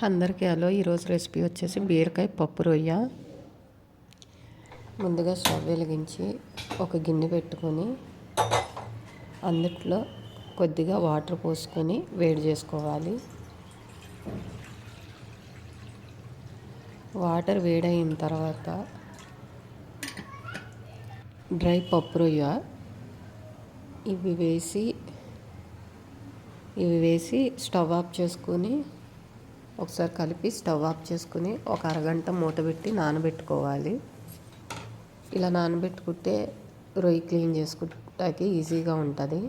అందరికీ హలో. ఈరోజు రెసిపీ వచ్చేసి బీరకాయ పప్పు రొయ్య. ముందుగా స్టవ్ వెలిగించి ఒక గిన్నె పెట్టుకొని అందులో కొద్దిగా వాటర్ పోసుకొని వేడి చేసుకోవాలి. వాటర్ వేడైన తర్వాత డ్రై పప్పు రొయ్య ఇవి వేసి స్టవ్ ఆఫ్ చేసుకొని ఒకసారి కలిపి స్టవ్ ఆఫ్ చేసుకుని ఒక అరగంట మూత పెట్టి నానబెట్టుకోవాలి. ఇలా నానబెట్టుకుంటే రొయ్య క్లీన్ చేసుకుంటానికి ఈజీగా ఉంటుంది.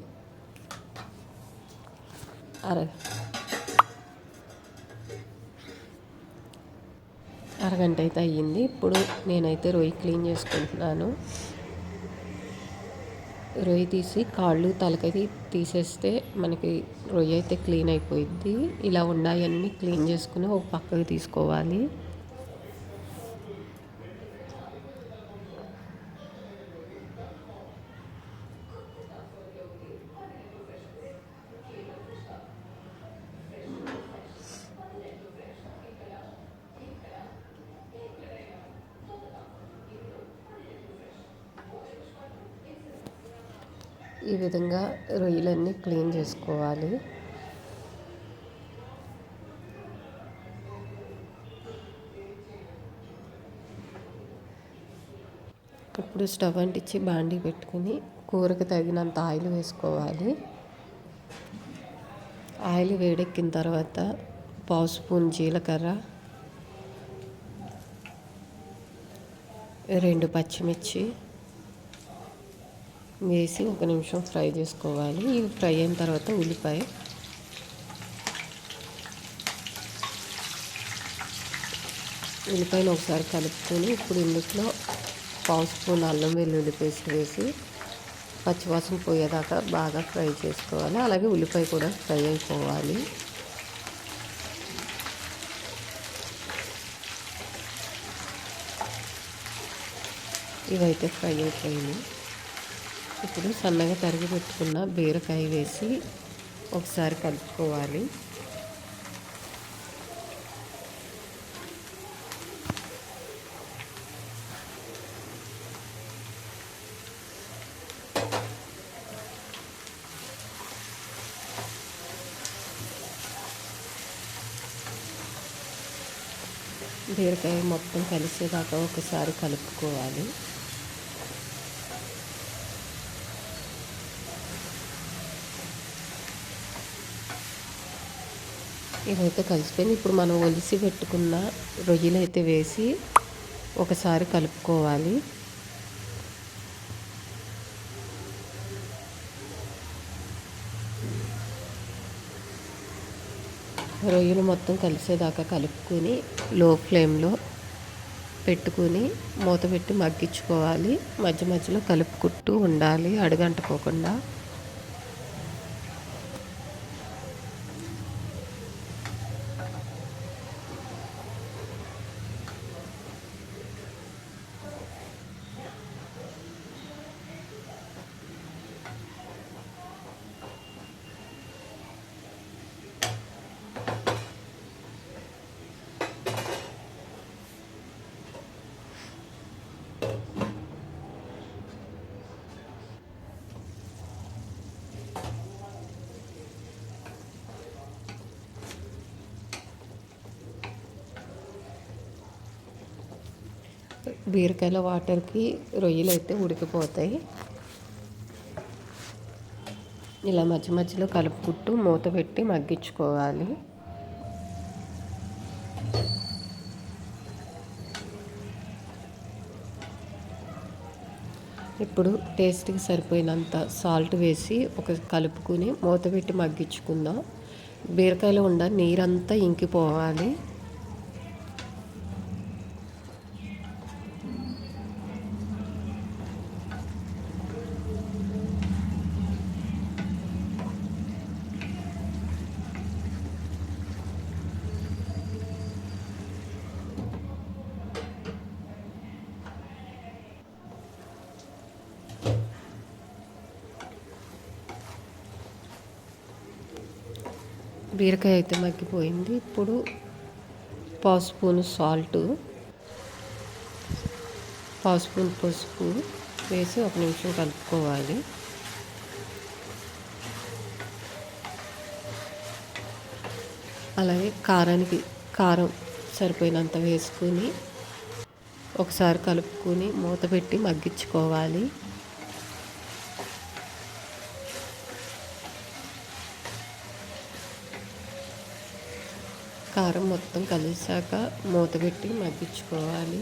అరగంట అయితే అయ్యింది. ఇప్పుడు నేనైతే రొయ్య క్లీన్ చేసుకుంటున్నాను. రొయ్య తీసి కాళ్ళు తలకది తీసేస్తే మనకి రొయ్య అయితే క్లీన్ అయిపోయిద్ది. ఇలా ఉన్నాయన్నీ క్లీన్ చేసుకుని ఒక పక్కకు తీసుకోవాలి. ఈ విధంగా రొయ్యలన్నీ క్లీన్ చేసుకోవాలి. ఇప్పుడు స్టవ్ అంటించి బాండీ పెట్టుకుని కూరకు తగినంత ఆయిల్ వేసుకోవాలి. ఆయిల్ వేడెక్కిన తర్వాత పావు స్పూన్ జీలకర్ర, 2 పచ్చిమిర్చి వేసి 1 నిమిషం ఫ్రై చేసుకోవాలి. ఇవి ఫ్రై అయిన తర్వాత ఉల్లిపాయలు ఒకసారి కలుపుకొని ఇప్పుడు ఇందులో పావు స్పూన్ అల్లం వెల్లుల్లి పేస్ట్ వేసి పచ్చివాసన పోయేదాకా బాగా ఫ్రై చేసుకోవాలి. అలాగే ఉల్లిపాయ కూడా ఫ్రై అయిపోవాలి. ఇవైతే ఫ్రై అయిపోయింది. ఇప్పుడు సన్నగా తరిగి పెట్టుకున్న బీరకాయ వేసి ఒకసారి కలుపుకోవాలి. బీరకాయ మొత్తం కలిసేదాకా ఒకసారి కలుపుకోవాలి. ఇవైతే కలిసిపోయింది. ఇప్పుడు మనం ఒలిసి పెట్టుకున్న రొయ్యలు అయితే వేసి ఒకసారి కలుపుకోవాలి. రొయ్యలు మొత్తం కలిసేదాకా కలుపుకొని లో ఫ్లేమ్లో పెట్టుకుని మూత పెట్టి మగ్గించుకోవాలి. మధ్య మధ్యలో కలుపుకుంటూ ఉండాలి అడుగంటుకోకుండా. బీరకాయల వాటర్కి రొయ్యలు అయితే ఉడికిపోతాయి. ఇలా మధ్య మధ్యలో కలుపుకుంటూ మూత పెట్టి మగ్గించుకోవాలి. ఇప్పుడు టేస్ట్కి సరిపోయినంత సాల్ట్ వేసి కలుపుకుని మూత పెట్టి మగ్గించుకుందాం. బీరకాయలో ఉన్న నీరంతా ఇంకిపోవాలి. బీరకాయ అయితే మగ్గిపోయింది. ఇప్పుడు పావు స్పూను సాల్టు, పావు స్పూన్ పసుపు వేసి 1 నిమిషం కలుపుకోవాలి. అలాగే కారం సరిపోయినంత వేసుకుని ఒకసారి కలుపుకొని మూత పెట్టి మగ్గించుకోవాలి. కారం మొత్తం కలిసాక మూత పెట్టి మగ్గించుకోవాలి.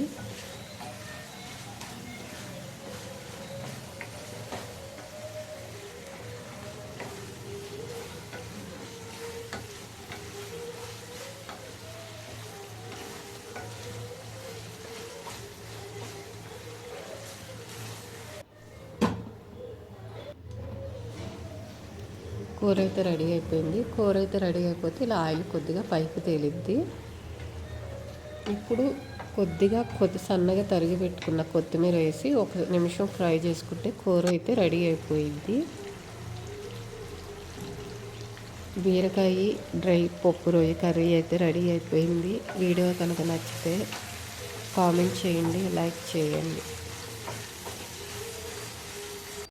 కూర అయితే రెడీ అయిపోయింది. కూర అయితే రెడీ అయిపోతే ఇలా ఆయిల్ కొద్దిగా పైకి తేలిద్ది. ఇప్పుడు సన్నగా తరిగి పెట్టుకున్న కొత్తిమీర వేసి 1 నిమిషం ఫ్రై చేసుకుంటే కూర అయితే రెడీ అయిపోయింది. బీరకాయ డ్రై పప్పు రొయ్య కర్రీ అయితే రెడీ అయిపోయింది. వీడియో కనుక నచ్చితే కామెంట్ చేయండి, లైక్ చేయండి.